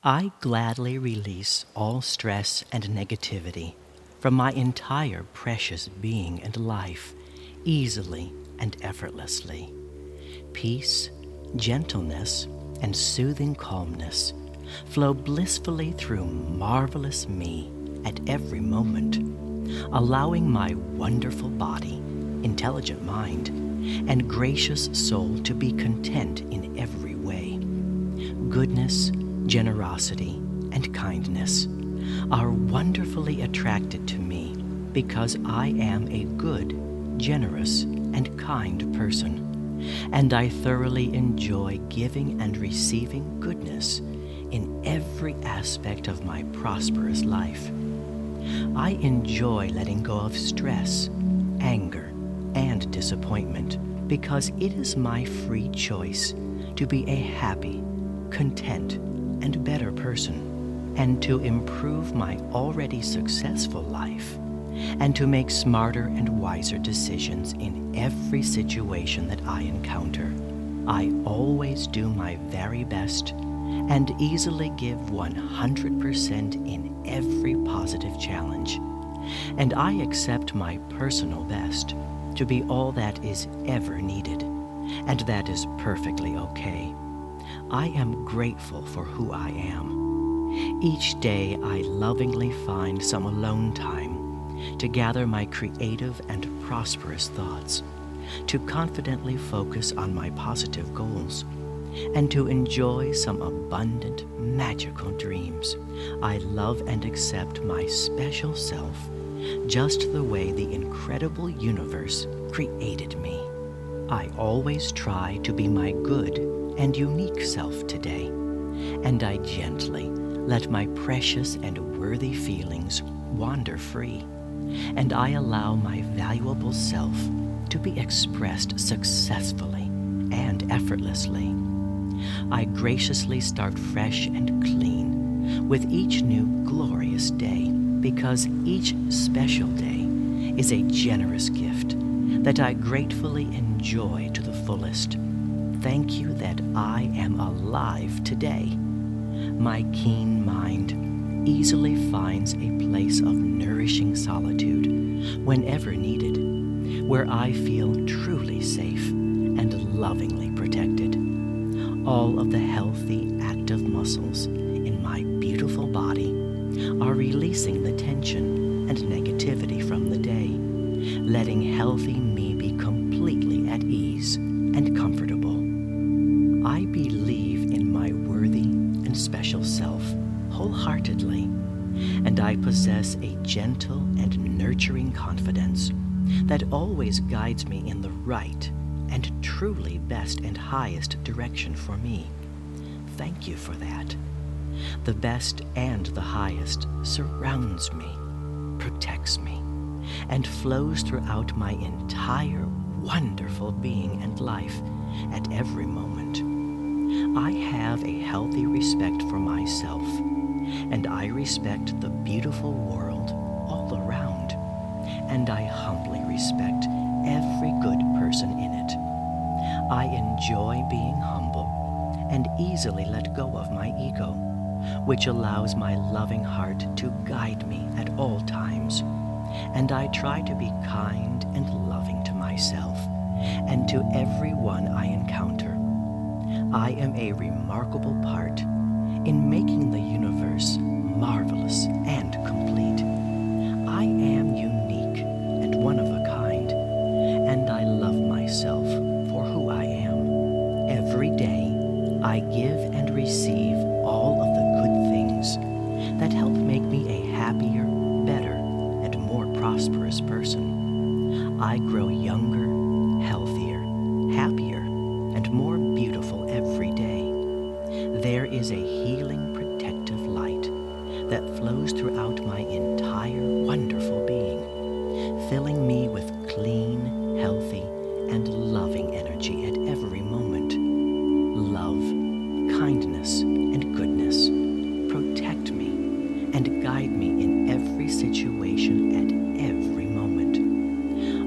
I gladly release all stress and negativity from my entire precious being and life, easily and effortlessly. Peace, gentleness, and soothing calmness flow blissfully through marvelous me at every moment, allowing my wonderful body, intelligent mind, and gracious soul to be content in every way. Goodness, generosity, and kindness are wonderfully attracted to me because I am a good, generous, and kind person, and I thoroughly enjoy giving and receiving goodness in every aspect of my prosperous life. I enjoy letting go of stress, anger, and disappointment because it is my free choice to be a happy, content, and better person, and to improve my already successful life, and to make smarter and wiser decisions in every situation that I encounter. I always do my very best and easily give 100% in every positive challenge, and I accept my personal best to be all that is ever needed, and that is perfectly okay. I am grateful for who I am. Each day I lovingly find some alone time to gather my creative and prosperous thoughts, to confidently focus on my positive goals, and to enjoy some abundant, magical dreams. I love and accept my special self just the way the incredible universe created me. I always try to be my good and unique self today, and I gently let my precious and worthy feelings wander free, and I allow my valuable self to be expressed successfully and effortlessly. I graciously start fresh and clean with each new glorious day, because each special day is a generous gift that I gratefully enjoy to the fullest. Thank you that I am alive today. My keen mind easily finds a place of nourishing solitude whenever needed, where I feel truly safe and lovingly protected. All of the healthy, active muscles in my beautiful body are releasing the tension and negativity from the day, letting healthy me be completely at ease and comfortable. I believe in my worthy and special self wholeheartedly, and I possess a gentle and nurturing confidence that always guides me in the right and truly best and highest direction for me. Thank you for that. The best and the highest surrounds me, protects me, and flows throughout my entire wonderful being and life at every moment. I have a healthy respect for myself, and I respect the beautiful world all around, and I humbly respect every good person in it. I enjoy being humble and easily let go of my ego, which allows my loving heart to guide me at all times, and I try to be kind and loving to myself and to everyone I encounter. I am a remarkable part in making the universe marvelous and complete. I am unique and one of a kind, and I love myself for who I am. Every day, I give and receive all of the good things that help make me a happier, better, and more prosperous person. I grow younger, healthier, happier, and more beautiful every day. There is a healing, protective light that flows throughout my entire wonderful being, filling me with clean, healthy, and loving energy at every moment. Love, kindness, and goodness protect me and guide me in every situation at every moment.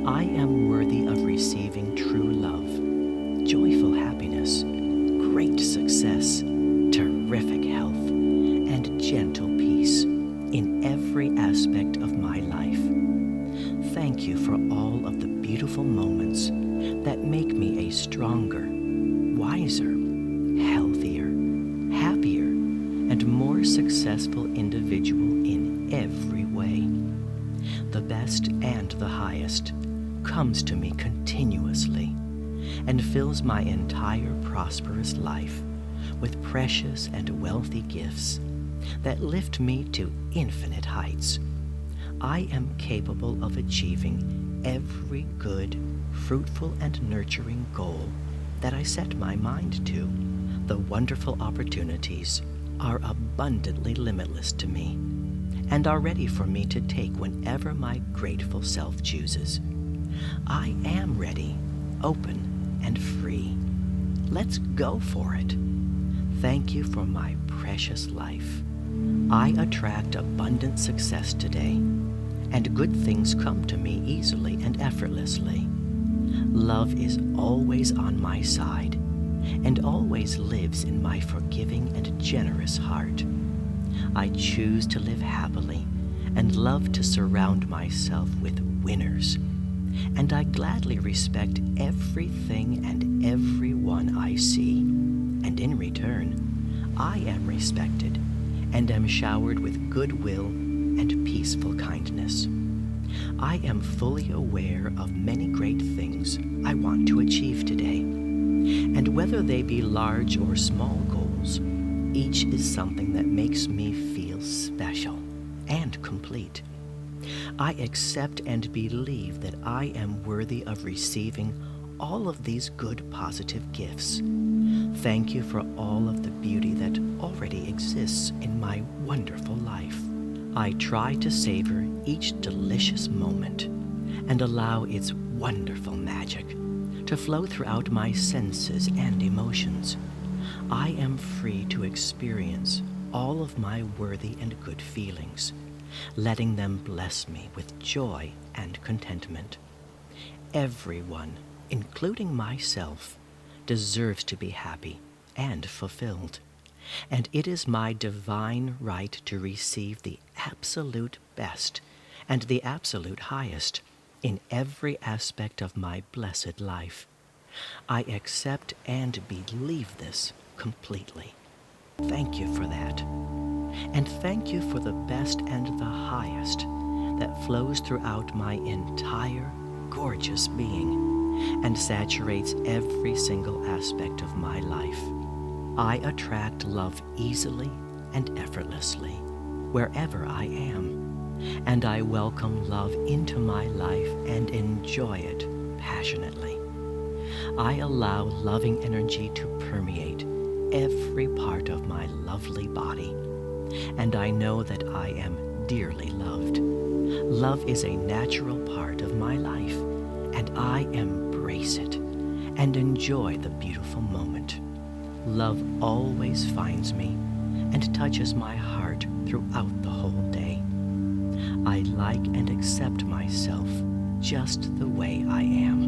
I am worthy of receiving true love, joyful happiness, great success, terrific health, gentle peace in every aspect of my life. Thank you for all of the beautiful moments that make me a stronger, wiser, healthier, happier, and more successful individual in every way. The best and the highest comes to me continuously and fills my entire prosperous life with precious and wealthy gifts that lift me to infinite heights. I am capable of achieving every good, fruitful, and nurturing goal that I set my mind to. The wonderful opportunities are abundantly limitless to me and are ready for me to take whenever my grateful self chooses. I am ready, open, and free. Let's go for it. Thank you for my precious life. I attract abundant success today, and good things come to me easily and effortlessly. Love is always on my side and always lives in my forgiving and generous heart. I choose to live happily and love to surround myself with winners, and I gladly respect everything and everyone I see, and in return, I am respected and am showered with goodwill and peaceful kindness. I am fully aware of many great things I want to achieve today, and whether they be large or small goals, each is something that makes me feel special and complete. I accept and believe that I am worthy of receiving all of these good positive gifts. Thank you for all of the beauty that already exists in my wonderful life. I try to savor each delicious moment and allow its wonderful magic to flow throughout my senses and emotions. I am free to experience all of my worthy and good feelings, letting them bless me with joy and contentment. Everyone, including myself, deserves to be happy and fulfilled, and it is my divine right to receive the absolute best and the absolute highest in every aspect of my blessed life. I accept and believe this completely. Thank you for that. And thank you for the best and the highest that flows throughout my entire gorgeous being and saturates every single aspect of my life. I attract love easily and effortlessly wherever I am, and I welcome love into my life and enjoy it passionately. I allow loving energy to permeate every part of my lovely body, and I know that I am dearly loved. Love is a natural part of my life, and I embrace it and enjoy the beautiful moment. Love always finds me and touches my heart throughout the whole day. I like and accept myself just the way I am,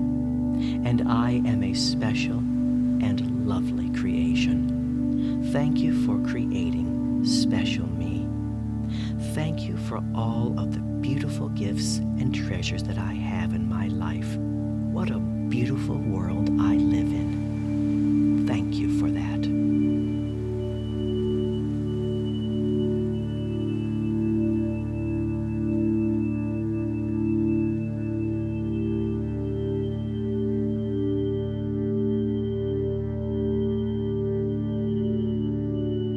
and I am a special and lovely creation. Thank you for creating special me. Thank you for all of the beautiful gifts and treasures that I have in my life. What a beautiful world I live in. Thank you.